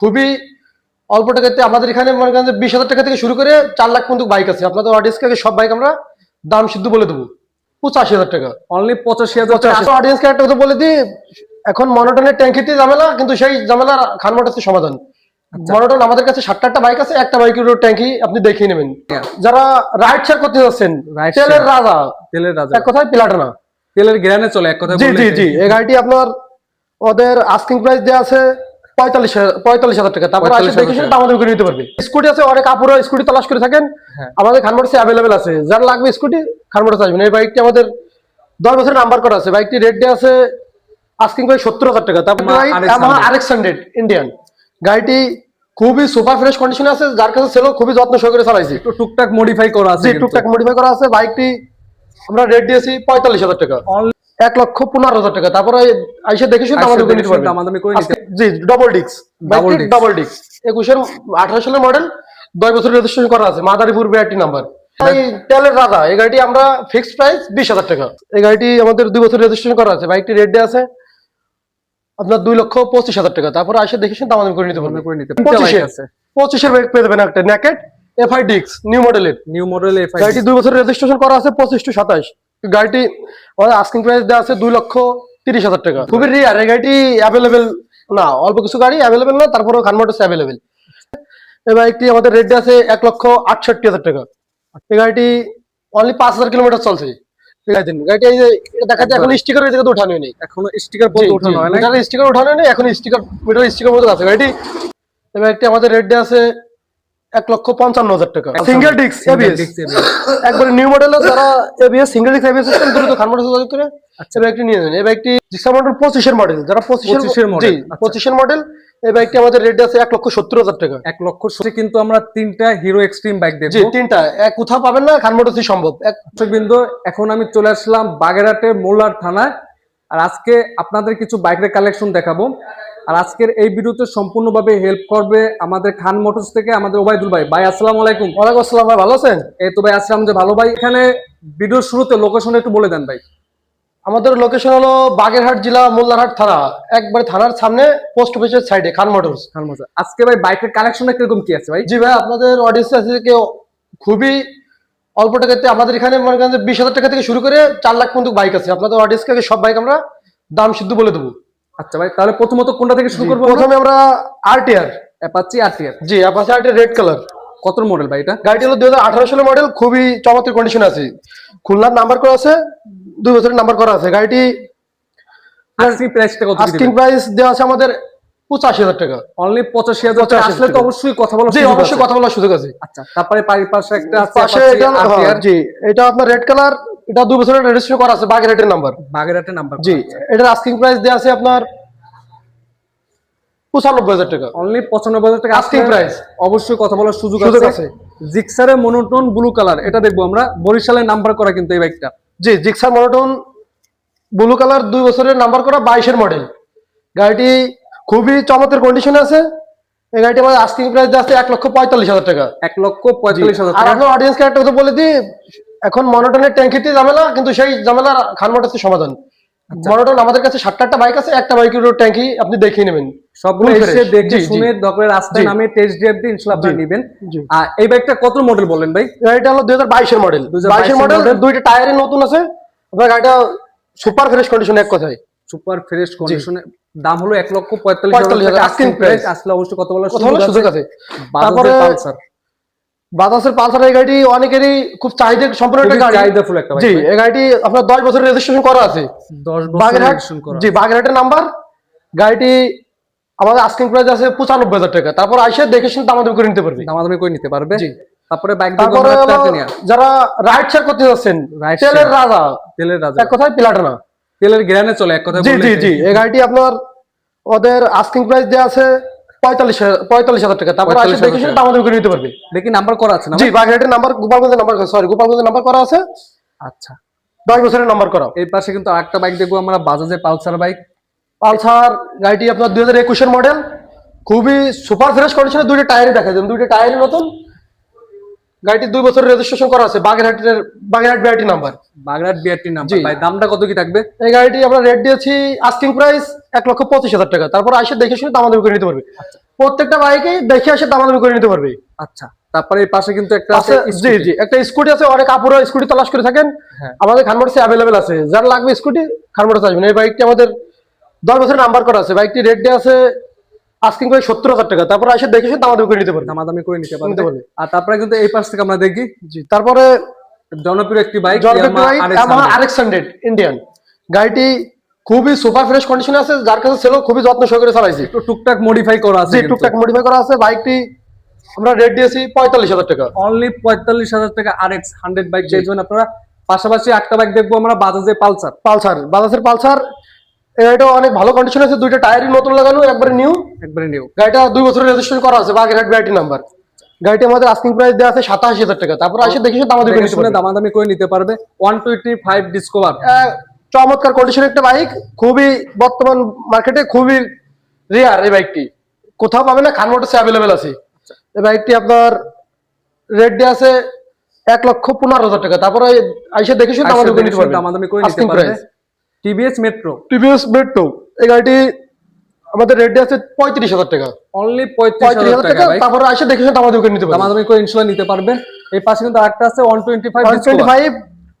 খুবই অল্প টাকাতে আমাদের এখানে মনে করেন যে 20,000 টাকা থেকে শুরু করে 4 লাখ পর্যন্ত বাইক আছে। আপনাদের অডিয়েন্সকে সব বাইক আমরা দাম সিদ্ধ বলে দেবো 85,000 টাকা। অনলি 85,000 টাকা। অডিয়েন্সকে একটা কথা বলে দিই, এখন মনোটনের ট্যাঙ্কিতে ঝামেলা, কিন্তু সেই ঝামেলার খান মোটরসের সমাধান। মনোটন আমাদের কাছে 7টা বাইক আছে, একটা বাইকের ট্যাঙ্কি আপনি দেখিয়ে নেবেন। যারা রাইড শেয়ার করতে যাচ্ছেন, তেলের রাজা, এক কথায় প্লাটিনা, তেলের গ্যারানে চলে এক কথায়। জি জি জি। এই গাড়িটি আপনার ওদের আস্কিং প্রাইস দেওয়া আছে 45,000 টাকা। তারপর আসে দেখে শুনে দাম করে নিতে পারবে। স্কুটি আছে, অনেক আপুরা স্কুটি তলাশ করে থাকেন, আমাদের খান মোটরসে অ্যাভেলেবেল আছে। যারা লাগবে স্কুটি খান মোটরসে আসবেন। এই বাইকটি আমাদের 10 বছরের নাম্বার করা আছে। বাইকটি রেট দেওয়া আছে আস্কিং প্রাইস 70,000 টাকা। তারপর RX 100 ইন্ডিয়ান গাড়িটি খুবই সুপার ফ্রেশ কন্ডিশনে আছে, যার কাছে ছিল খুবই যত্ন সহকারে চালাইছি। একটু টুকটাক মডিফাই করা আছে, টুকটাক মডিফাই করা আছে। বাইকটি আমরা রেট দিয়েছি 45,000 টাকা, 1,15,000 টাকা। তারপরে আইসা দেখে শুনে আমাদের করে নিতে পারবেন। জি, ডবল ডিস্ক, ডবল ডিস্ক 18 সালের মডেল, 10 বছরের রেজিস্ট্রেশন করা আছে, মাদারীপুর বিআরটি নাম্বার। এই তেলের রাজা, এই গাড়িটি আমরা ফিক্সড প্রাইস 20,000 টাকা। এই গাড়িটি আমাদের 2 বছর রেজিস্ট্রেশন করা আছে। বাইকটি রেট দেওয়া আছে আপনার 2,25,000 টাকা। তারপরে আসে দেখে শুনে আমাদের করে নিতে পারবেন। 25-এর বাইক পেয়ে যাবেন একটা নেকেড FI ডিক্স, নিউ মডেল FI। গাড়িটি 2 বছরের রেজিস্ট্রেশন করা আছে 25-27। গাড়িটি আমাদের আস্কিং প্রাইস দেওয়া আছে 2,30,000 টাকা। খুবই রেয়ার, এই গাড়িটি অ্যাভেলেবেল না, অল্প কিছু গাড়ি অ্যাভেলেবেল না, তারপরেও খান মোটরস অ্যাভেলেবেল। এই বাইকটি আমাদের রেট দেওয়া আছে 1,68,000 টাকা। এই গাড়িটি অনলি 5,000 কিলোমিটার চলছে। গাড়িটি এই যে দেখা যায় এখন স্টিকার এই জায়গাতে উঠানো নেই, এখনো স্টিকার পর্যন্ত উঠানো হয় না, স্টিকার উঠানো নেই, এখন স্টিকার মিটার স্টিকার মতো আছে গাড়িটি। এই বাইকটি আমাদের রেট দেওয়া আছে 1,55,000 টাকা। সিঙ্গেল ডিস্ক ABS, একবারে নিউ মডেল। যারা ABS single disc ABS system দ্রুত খান মোটরস যোগাযোগ করে এই বাইকটি নিয়ে নেবেন। এই বাইকটি জিক্সার মডেল 25-এর মডেল, যারা 25-এর মডেল, এই বাইকটি আমাদের রেট আছে 1,70,000 টাকা। 1,70,000। কিন্তু আমরা 3টা হিরো এক্সট্রিম বাইক দেখবো। জি, 3টা এক কোথাও পাবেন না, খান মোটরসই সম্ভব। বিন্দু এখন আমি চলে আসলাম বাগেরহাটের মোল্লার থানায়, আর আজকে আপনাদের কিছু বাইকের কালেকশন দেখাবো। আর আজকের এই ভিডিওতে সম্পূর্ণভাবে হেল্প করবে আমাদের খান মোটরস থেকে আমাদের ওবায়দুল ভাই। ভাই আসসালামু আলাইকুম। ওয়ালাইকুম আসসালাম ভাই, ভালো আছেন? এই তো ভাই আসলাম যে ভালো ভাই। এখানে ভিডিওর শুরুতে লোকেশন একটু বলে দেন ভাই। আমাদের লোকেশন হলো বাগেরহাট জেলা মোল্লারহাট থানা, একবারে থানার সামনে পোস্ট অফিসের সাইডে খান মোটরস। আজকে ভাই বাইকের কালেকশনটা কিরকম কি আছে ভাই? জি ভাই, আপনাদের অডিয়েন্স আছে যে খুবই অল্প টাকাতে আমাদের এখানে মনে করেন যে 20,000 টাকা থেকে শুরু করে 4 লাখ পর্যন্ত বাইক আছে। আপনাদের অডিয়েন্সকে সব বাইক আমরা দাম সিদ্ধ বলে দেবো। আচ্ছা ভাই, তাহলে প্রথমত কোনটা থেকে শুরু করবো? প্রথমে আমরা RTR, অ্যাপাচি RTR। জি, অ্যাপাচি RTR রেড কালার। কত মডেল ভাই এটা? গাড়িটি হলো 2018 সালের মডেল, খুবই চমৎকার কন্ডিশন আছে। খুলনার নাম্বার করা আছে, 2 বছরের নাম্বার করা আছে। গাড়িটি আস্কিং প্রাইস দেওয়া আছে আমাদের 85,000 টাকা। অনলি 85,000 টাকা। আসলে তো অবশ্যই কথা বলার সুযোগ আছে। জি, অবশ্যই কথা বলার সুযোগ আছে। আচ্ছা, তারপরে পাশে একটা আছে পাশে এটা RTR। জি, এটা আপনার রেড কালার, এটা 2 বছরের রেজিস্ট্রেশন করা আছে, বাগেরহাটের নাম্বার। জি, এটার আস্কিং প্রাইস দেওয়া আছে আপনার 95,000 টাকা। অনলি 95,000 টাকা আস্কিং প্রাইস। অবশ্যই কথা বলার সুযোগ আছে। জিক্সারের মনোটোন ব্লু কালার, এটা দেখবো আমরা। বরিশালের নাম্বার করা কিন্তু এই বাইকটা। জি, জিক্সার মনোটোন ব্লু কালার, 2 বছরের নাম্বার করা, 22-এর মডেল। গাড়িটি খুবই চমৎকার কন্ডিশনে আছে। এই গাড়িটি আমাদের আস্কিং প্রাইস দেওয়া আছে 1,45,000 টাকা। 1,45,000 আর আপনার অডিয়েন্সকে একটা কথা বলে দিই, এখন মনোটনের ট্যাঙ্কিতে ঝামেলা, কিন্তু সেই ঝামেলার খান মোটরসের সমাধান। মনোটন আমাদের কাছে 7টা বাইক আছে, একটা বাইকের ট্যাঙ্কি আপনি দেখিয়ে নেবেন। সবগুলো এসে দেখে শুনে দরকার রাস্তায় নামে টেস্ট ড্রাইভ দিয়ে ইনশাআল্লাহ আপনি নেবেন। আর এই বাইকটা কত মডেল বলেন ভাই? গাড়িটা হলো 2022-এর মডেল। 22-এর মডেল, 2টা টায়ারই নতুন আছে। আপনার গাড়িটা সুপার ফ্রেশ কন্ডিশন, এক কথায় সুপার ফ্রেশ কন্ডিশনে। দাম হলো 1,45,000 টাকা আস্কিং প্রাইস। আসলে অবশ্যই কত বলার সুযোগ আছে। তারপরে বাজাজের পালসার, এই গাড়িটি অনেকেরই খুব চাহিদা সম্পন্ন একটা গাড়ি, চাহিদাফুল একটা বাইক। জি, এই গাড়িটি আপনার 10 বছরের রেজিস্ট্রেশন করা আছে, 10 বছরের রেজিস্ট্রেশন করা। জি, বাগেরহাটের নাম্বার। গাড়িটি আমাদের আস্কিং প্রাইস আছে 95,000 টাকা। তারপর আইসা দেখে শুনে দামাদামি করে নিতে পারবে। জি। তারপরে বাইক যারা রাইড শেয়ার করতে যাচ্ছেন, তেলের রাজা, এক কথায় প্লাটিনা, তেলের গ্যারানে চলে এক কথায়। জি জি জি। এই গাড়িটি আপনার ওদের আস্কিং প্রাইস দেওয়া আছে 45,000 টাকা। তারপর আসে দেখে শুনে দামাদামি করে নিতে পারবে। দেখি নাম্বার করা আছে না? জি, বাগেরহাটের নাম্বার, গোপালগঞ্জের নাম্বার করা আছে। আচ্ছা, 10 বছরের নাম্বার করা। এই পাশে কিন্তু আরেকটা বাইক দেখবো আমরা, বাজাজের পালসার বাইক। পালসার গাড়িটি আপনার 2021-এর মডেল, খুবই সুপার ফ্রেশ কন্ডিশনে। 2টা টায়ারই দেখা যায়, 2টা টায়ারই নতুন। গাড়িটি 2 বছরের রেজিস্ট্রেশন করা আছে, Bagerhat BRT number. Bagerhat BRT number. জি। ভাই দামটা কত কি থাকবে? এই গাড়িটি আমরা রেট দিয়েছি আস্কিং প্রাইস 1,25,000 টাকা। তারপর এসে দেখে শুনে দামাদামি করে নিতে পারবে। প্রত্যেকটা বাইকে দেখে এসে দামাদামি করে নিতে পারবে। আচ্ছা, তারপরে এই পাশে কিন্তু একটা আছে জি জি, একটা স্কুটি আছে। অনেক আপুরা স্কুটি তলাশ করে থাকেন, হ্যাঁ। আমাদের খান মোটরসে অ্যাভেলেবেল আছে। যার লাগবে স্কুটি খান মোটরসে আসবেন। এই বাইকটি আমাদের 10 বছরের নাম্বার করা আছে। বাইকটি রেট দেওয়া আছে আস্কিং প্রাইস 70,000 টাকা। তারপর এসে দেখে শুনে দামাদামি করে নিতে পারবে। দামাদামি করে নিতে নিতে পারবে। পারবে। আর তারপরে কিন্তু এই পাশ থেকে আমরা দেখি জি, তারপরে জনপ্রিয় একটি বাইক Yamaha RX-100 ইন্ডিয়ান। গাড়িটি খুবই সুপার ফ্রেশ কন্ডিশনে আছে, যার কাছে ছিল খুবই যত্ন সহকারে চালাইছি। একটু টুকটাক মডিফাই করা আছে। জি, টুকটাক মডিফাই করা আছে। বাইকটি আমরা রেট দিয়েছি 45,000 টাকা। অনলি 45,000 টাকা RX-100 বাইক পেয়ে যাবেন আপনারা। পাশাপাশি একটা বাইক দেখবো আমরা, বাজাজের পালসার। বাজাজের পালসার। এটা অনেক ভালো কন্ডিশন আছে, দুইটা টায়ারই নতুন লাগানো, একবারে নিউ। গাড়িটা 2 বছরের রেজিস্ট্রেশন করা আছে, বাগেরহাট বিআরটি নাম্বার। গাড়িটি আমাদের আস্কিং প্রাইস দেওয়া আছে 87,000 টাকা। তারপর এসে দেখে দামাদামি করে নিতে পারবে। 125 ডিসকভার, চমৎকার কন্ডিশনের একটা বাইক, খুবই বর্তমান মার্কেটে খুবই রেয়ার। এই বাইকটি কোথাও পাবে না, খান মোটরসে অ্যাভেলেবেল আছে। এই বাইকটি আপনার রেট দেওয়া আছে 1,15,000 টাকা। তারপরে এসে দেখে শুনে দামাদামি করে নিতে পারবে। TVS metro. এই গাড়িটি আমাদের রেট দেওয়া আছে 35,000 টাকা। অনলি 35,000 টাকা। তারপরে এসে দেখে শুনে দামাদামি করে নিতে পারবে। দামাদামি করে ইনশাআল্লাহ নিতে পারবেন। এই পাশে কিন্তু আরেকটা আছে 125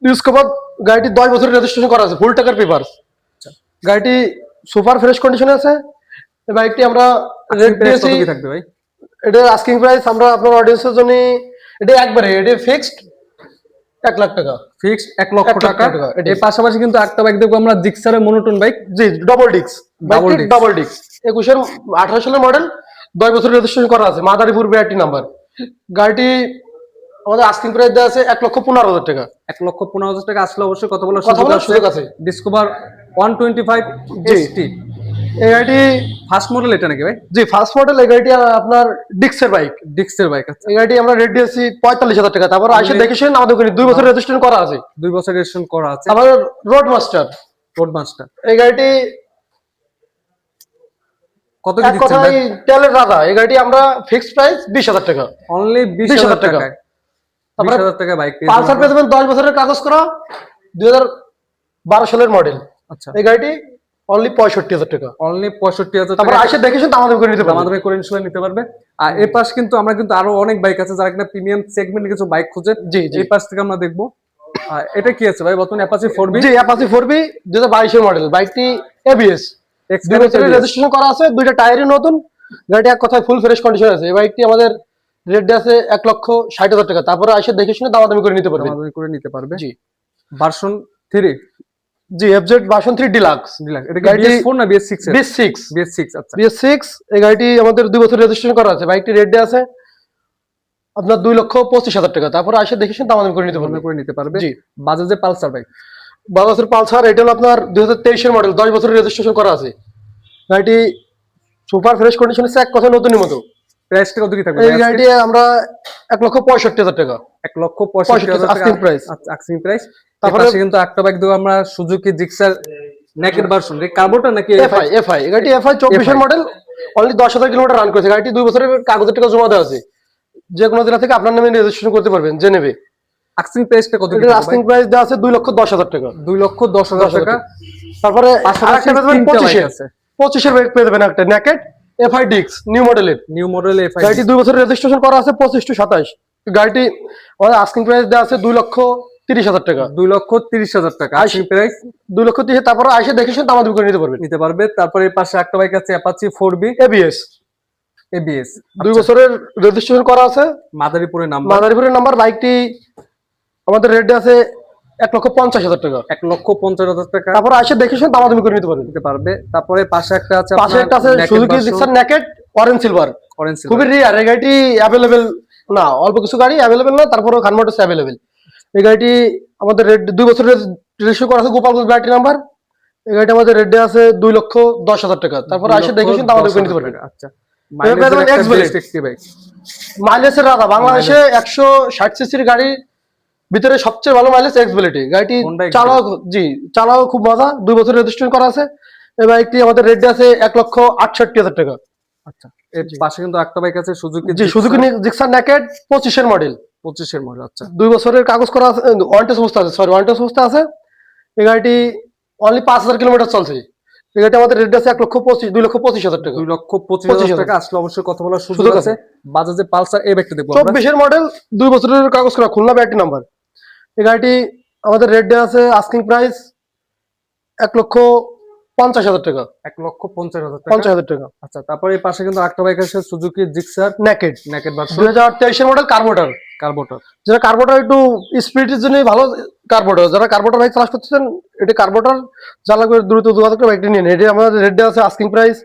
ডিসকভার। গাড়িটি 10 বছরের রেজিস্ট্রেশন করা আছে, ফুল টাকার পেপারস। গাড়িটি সুপার ফ্রেশ কন্ডিশনে আছে। এই বাইকটি আমরা রেট দিয়েছি, থাকবে ভাই এটা আস্কিং প্রাইস আমরা আপনার অডিয়েন্সের জন্য এটা একবারে এটা ফিক্সড 1 লাখ টাকা। ফিক্সড 1 লক্ষ টাকা। এর পাশাপাশি কিন্তু একটা বাইক দেখবো আমরা, জিক্সারের মনোটন বাইক। জি, ডাবল ডিক্স। 21 18 সালের মডেল, 10 বছরের রেজিস্ট্রেশন করা আছে, মাদারীপুর বিআরটি নাম্বার। গাড়িটি আমাদের আস্কিং প্রাইস দেওয়া আছে 1,15,000 টাকা। 1,15,000 টাকা। আসলে অবশ্যই কথা বলার সুযোগ আছে। Discover 125 ST। এই গাড়িটি ফার্স্ট মডেল এটা নাকি ভাই? জি, ফার্স্ট মডেল। এই গাড়িটি আপনার ডিক্সের বাইক। আচ্ছা। এই গাড়িটি আমরা রেট দিয়েছি 45,000 টাকা। তারপর এসে দেখে শুনে আমাদের 2 বছর রেজিস্ট্রেশন করা আছে। 2 বছর রেজিস্ট্রেশন করা আছে। আবার রোড মাস্টার। এই গাড়িটি কত কি দিচ্ছেন ভাই? তেলের রাজা। এই গাড়িটি আমরা ফিক্সড প্রাইস 20,000 টাকা। অনলি 20,000 টাকা। 20,000 টাকা বাইক পেয়ে পালসার পেয়ে যাবেন 10 বছরের কাগজ করা, 2012 সালের মডেল। আচ্ছা। এই গাড়িটি অনলি 65,000 টাকা। অনলি 65,000 তারপর টাকা। এসে দেখে শুনে দামাদামি করে নিতে পারবে। দামাদামি করে ইনশাআল্লাহ নিতে পারবে। আর এই পাশ কিন্তু আমরা কিন্তু আরো অনেক বাইক আছে যারা কিনা প্রিমিয়াম সেগমেন্টে কিছু বাইক খোঁজে। জি, এই পাশ থেকে আমরা দেখবো এটা কি আছে ভাই বর্তমানে? Apache 4B। জি, অ্যাপাচি 4B 2022 এর মডেল। বাইকটি ABS, 2 বছরের রেজিস্ট্রেশন করা আছে, দুইটা টায়ারই নতুন। গাড়িটি এক কথায় ফুল ফ্রেশ কন্ডিশন আছে। এই বাইকটি আমাদের রেট দেওয়া আছে 1,60,000 টাকা। তারপরে এসে দেখে শুনে দামাদামি করে নিতে পারবে। জি, ভার্সন 3। জি, FZ ভার্সন 3 ডিলাক্স। এটা কি BS4 না BS6? BS6। আচ্ছা, BS6। এই গাড়িটি আমাদের 2 বছর রেজিস্ট্রেশন করা আছে। বাইকটি রেট দেওয়া আছে আপনার 2,25,000 টাকা। তারপরে এসে দেখে শুনে দামাদামি করে নিতে পারবে। জি, বাজাজের পালসার বাইক। বাজাজের পালসার। এটা হলো আপনার 2023 এর মডেল, 10 বছরের রেজিস্ট্রেশন করা আছে। গাড়িটি সুপার ফ্রেশ কন্ডিশন আছে, এক কথা নতুনের মতো। প্রাইসটা কত কি থাকবে? এই গাড়িটি আমরা 1,65,000 টাকা। 1,65,000 টাকা আস্কিং প্রাইস। আচ্ছা, আস্কিং প্রাইস। তারপরে কিন্তু একটা বাইক দেবো আমরা, সুজুকি জিক্সার নেকেড ভার্সন। এই কার্বোটা নাকি FI? এই গাড়িটি FI 24 এর মডেল, অনলি 10,000 কিলোমিটার রান করেছে। গাড়িটি 2 বছরের কাগজের টাকা জমা দেওয়া আছে, যে কোনো জেলা থেকে আপনার নামে রেজিস্ট্রেশন করতে পারবেন, যে নেবে। আস্কিং প্রাইসটা কত? আস্কিং প্রাইস দেওয়া আছে 2,10,000 টাকা। 2,10,000 টাকা। তারপরে 25 এর বাইক পেয়ে যাবেন একটা নেকেড FI ডিক্স, নিউ মডেল FI। গাড়িটি 2 বছরের রেজিস্ট্রেশন করা আছে, 25 to 27। গাড়িটি আমাদের আস্কিং প্রাইস দেওয়া আছে 2,30,000 টাকা। 2,30,000 টাকা আস্কিং প্রাইস। 2,30,000। তারপরে এসে দেখে শুনে দামাদামি করে নিতে পারবে। তারপরে এই পাশে একটা বাইক আছে, অ্যাপাচি 4B ABS। 2 আচ্ছা। বছরের রেজিস্ট্রেশন করা আছে, মাদারীপুরের নাম্বার। বাইকটি আমাদের রেট আছে 1,50,000 টাকা। 1,50,000 টাকা। তারপরে এসে দেখে শুনে দামাদামি করে নিতে পারবে। তারপরে পাশে একটা আছে, Suzuki Gixxer naked orange silver. খুবই রেয়ার। এই গাড়িটি অ্যাভেলেবেল না, অল্প কিছু গাড়ি অ্যাভেলেবেল না, তারপরে খান মোটরসে অ্যাভেলেবেল। এই গাড়িটি আমাদের রেট 2 বছরের রেজিস্ট্রেশন করা আছে, গোপালগঞ্জ বিআরটি নাম্বার। এই গাড়িটি আমাদের রেট দেওয়া আছে 2,10,000 টাকা। তারপরে এসে দেখে শুনে দামাদামি করে নিতে পারবে। আচ্ছা, মাইলেজের রাজা বাংলাদেশে 160 সিসির গাড়ির ভিতরে সবচেয়ে ভালো মাইলেজ এক্সবিলিটি। গাড়িটি চালাও খুব মজা। 2 বছর রেজিস্ট্রেশন করা আছে। এই বাইকটি আমাদের রেট আছে 1,68,000 টাকা। আচ্ছা, এর পাশে কিন্তু একটা বাইক আছে, সুজুকি জিক্সার নেকেড 25 এর মডেল। 25-এর মডেল। আচ্ছা 2 বছরের কাগজ করা আছে, ওয়ারেন্টি অবস্থা আছে, সরি ওয়ারেন্টি অবস্থা আছে। এই গাড়িটি অনলি 5000 কিলোমিটার চলছে। এই গাড়িটা আমাদের রেট আছে 2,25,000 টাকা। 2,25,000 টাকা আসলে অবশ্যই কথা বলার সুযোগ সুযোগ আছে। বাজাজের পালসার এই বাইকটা দেখবো আমরা। 24 এর মডেল, 2 বছরের কাগজ করা, খুলনা ব্যাটারি নাম্বার। এই গাড়িটি আমাদের রেট দেওয়া আছে আস্কিং প্রাইস 1,50,000 টাকা। 1,50,000 টাকা। 50,000 টাকা। আচ্ছা তারপরে এই পাশে কিন্তু আরেকটা বাইক আছে সুজুকি জিক্সার নেকেড ভার্সন 2023 এর মডেল, কার্বোরেটর। যারা কার্বোরেটর একটু স্পিডের জন্য ভালো, কার্বোরেটর যারা কার্বোরেটর বাইক চালাতে করতেছেন, এটা কার্বোরেটর যা লাগবে দ্রুত যোগাযোগ করে বাইকটি নিয়ে নেন। এটি আমাদের রেট দেওয়া আছে আস্কিং প্রাইস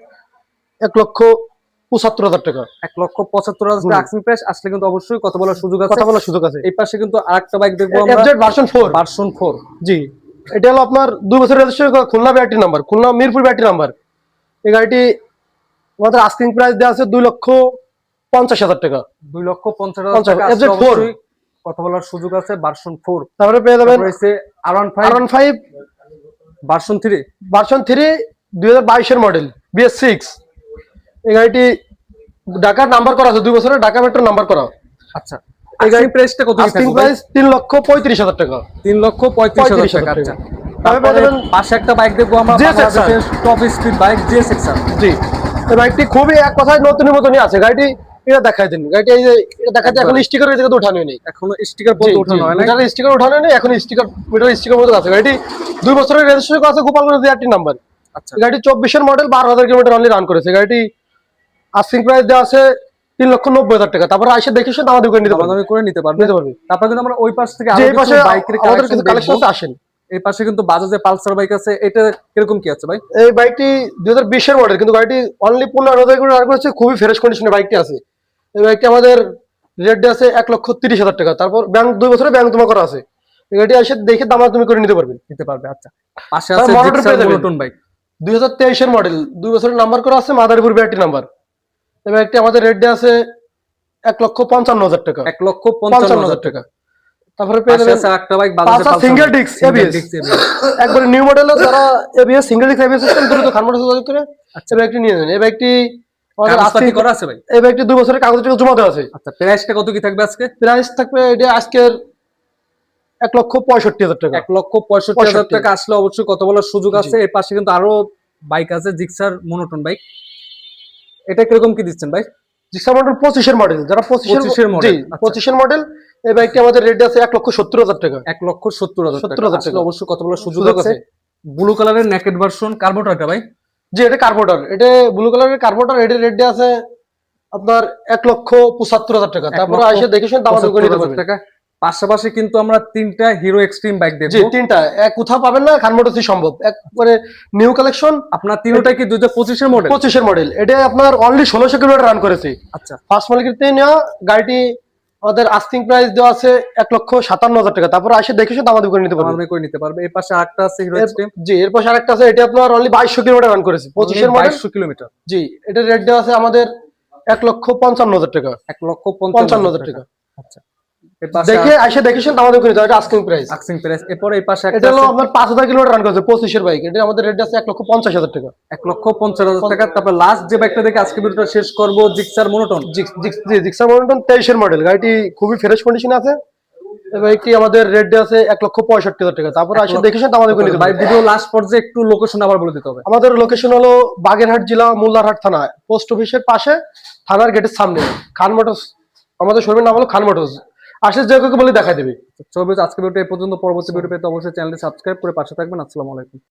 1,75,000 টাকা। 1,75,000 টাকা আস্কিং প্রাইস। আসলে কিন্তু অবশ্যই কথা বলার সুযোগ আছে। এই পাশে কিন্তু আরেকটা বাইক দেখবো আমরা, এফজেড ভার্সন 4। জি, এটা হলো আপনার 2 বছরের registration, Khulna battery number, Khulna Mirpur battery number. এই গাড়িটি আমাদের আস্কিং প্রাইস দেওয়া আছে 2,50,000 টাকা। 2,50,000 টাকা। FZ4 অবশ্যই কথা বলার সুযোগ আছে। ভার্সন 4 তারপরে পেয়ে যাবেন R15 ভার্সন 3 2022 এর মডেল BS6। এই গাড়িটি ঢাকার নাম্বার করা আছে, 2 বছরের ঢাকা মেট্রো নাম্বার করা। আচ্ছা এই গাড়ির প্রাইসটা কত? আস্কিং প্রাইস 3,35,000 টাকা। 3,35,000 টাকা। আচ্ছা তারপরে পাশে একটা বাইক দেখবো আমরা, বাংলাদেশের টপ স্পিড বাইক GSXR। জি, এই বাইকটি খুবই এক কথায় নতুনের মতনই আছে। গাড়িটি এটা দেখাই দিন, গাড়িটি এই যে এটা দেখাতে এখন স্টিকার এই জায়গাতে উঠানো নেই, এখনো স্টিকার পর্যন্ত ওঠানো হয় না। এটা স্টিকার উঠানো নেই, এখন স্টিকার মতো আছে। গাড়িটি 2 বছরের রেজিস্ট্রেশন করা আছে, গোপালগঞ্জ বিআরটি নাম্বার। আচ্ছা গাড়ি 24 এর মডেল, 12,000 কিলোমিটার অনলি রান করেছে। গাড়িটি আস্কিং প্রাইস দেওয়া আছে 3,90,000 টাকা। তারপরে এসে দেখে শুনে আমাদের করে নিতে পারবে। তারপর কিন্তু আমরা ওই পাশ থেকে যে এই পাশে বাইকের আমাদের কিছু কালেকশন আছে, আসেন। এই পাশে কিন্তু বাজাজের পালসার বাইক আছে, এটা কিরকম কি আছে ভাই? এই বাইকটি 2020 এর মডেল, কিন্তু গাড়িটি অনলি 15,000 কিলোমিটার রান করেছে, খুবই ফ্রেশ কন্ডিশনে বাইকটি আছে। এই বাইকটি আমাদের রেট দেওয়া আছে 1,30,000 টাকা। তারপর ব্যাংক 2 বছরের ব্যাংক জমা করা আছে। এই গাড়িটি এসে দেখে দাম তুমি করে নিতে পারবেন। আচ্ছা পাশে আছে মনোটন বাইক 2023 এর মডেল, 2 বছরের নাম্বার করা আছে, মাদারীপুর ব্যাটারি নাম্বার। এই বাইকটি আমাদের রেট দেওয়া আছে 1,55,000 টাকা। 1,55,000 টাকা। তারপরে পেয়ে যাবেন একটা বাইক বাজাজের সিঙ্গেল ডিস্ক ABS, একবারে নিউ মডেল, যারা ABS single disc ABS system দ্রুত খানমোটর যোগাযোগ করে আচ্ছা বাইকটি নিয়ে নেন। এই বাইকটি আমাদের আজকে করা আছে ভাই। এই বাইকটি 2 বছরের কাগজ জমা দেওয়া আছে। আচ্ছা প্রাইসটা কত কি থাকবে আজকে? প্রাইস থাকবে এটা আজকের 1,65,000 টাকা। 1,65,000 টাকা। আসলে অবশ্যই কথা বলার সুযোগ আছে। এর পাশে কিন্তু আরো বাইক আছে, জিক্সার মনোটন বাইক। এটা কিরকম কি দিচ্ছেন ভাই? জিক্সার মডেল 25 এর মডেল, যারা 25 এর মডেল, 25 এর মডেল, এই বাইকটি আমাদের রেট আছে 1,70,000 টাকা। 1,70,000 টাকা। আসলে অবশ্যই কথা বলার সুযোগ আছে। ব্লু কালারের নেকেড ভার্সন কার্বোরেটর ভাই। জি, এটা কার্বোরেটর, এটা ব্লু কালারের কার্বোরেটর। এর রেট আছে আপনার 1,75,000 টাকা। তারপরে এসে দেখে শুনে দাম করে নিতে পারবেন টাকা। পাশাপাশি কিন্তু আমরা 3টা হিরো এক্সট্রিম বাইক দেখব। জি, 3টা কোথাও পাবেন না, খানমোটরসি সম্ভব, একবারে নিউ কালেকশন। আপনার তিনটা কি 2025 এর মডেল? 25 এর মডেল। এটা আপনার অনলি 1600 কিলোমিটার রান করেছে। আচ্ছা ফার্স্ট মালিকের থেকে নেওয়া গাড়িটি আমাদের আস্কিং প্রাইস দেওয়া আছে 1,57,000 টাকা। তারপর এসে দেখে শুনে দাম করে নিতে পারবে। এই পাশে আরেকটা আছে হিরো এক্সট্রিম। জি, এর পাশে আরেকটা আছে, এটা আপনার অনলি 2200 কিলোমিটার রান করেছে, 25 এর মডেল, 2200 কিলোমিটার। জি, এটা রেট দেওয়া আছে আমাদের 1,55,000 টাকা। 1,55,000 টাকা। আচ্ছা দেখে এসে দেখে শুনে দাম করে নিতে হবে, এটা আস্কিং প্রাইস। এরপর এই পাশে এটা হলো আপনার 5000 কিলোমিটার রান করেছে, 25 এর বাইক। এটা আমাদের রেট আছে 1,50,000 টাকা। 1,50,000 টাকা। তারপর লাস্ট যে বাইকটা দেখে আজকে ভিডিওটা শেষ করব, জিক্সার মনোটন। জিক্সার মনোটন 23 এর মডেল। গাড়িটি খুবই ফ্রেশ কন্ডিশনে আছে। এই বাইকটি আমাদের রেট আছে 1,65,000 টাকা। তারপর আসলে দেখে শুনে দাম করে নিতে ভাই। ভিডিও লাস্ট পর্যায়ে একটু লোকেশন আবার বলে দিতে হবে। আমাদের লোকেশন হলো বাগেরহাট জেলা, মোল্লারহাট থানা, পোস্ট অফিসের পাশে, থানার গেটের সামনে, খান মোটরস। আমাদের শোরুমের নাম হলো খান মোটরস। আসলে যে কাউকে বলে দেখা দেবে। আজকে ভিডিওটা এই পর্যন্ত। পরবর্তী ভিডিও পেতে অবশ্যই চ্যানেলটি সাবস্ক্রাইব করে পাশে থাকবেন। আসসালামু আলাইকুম।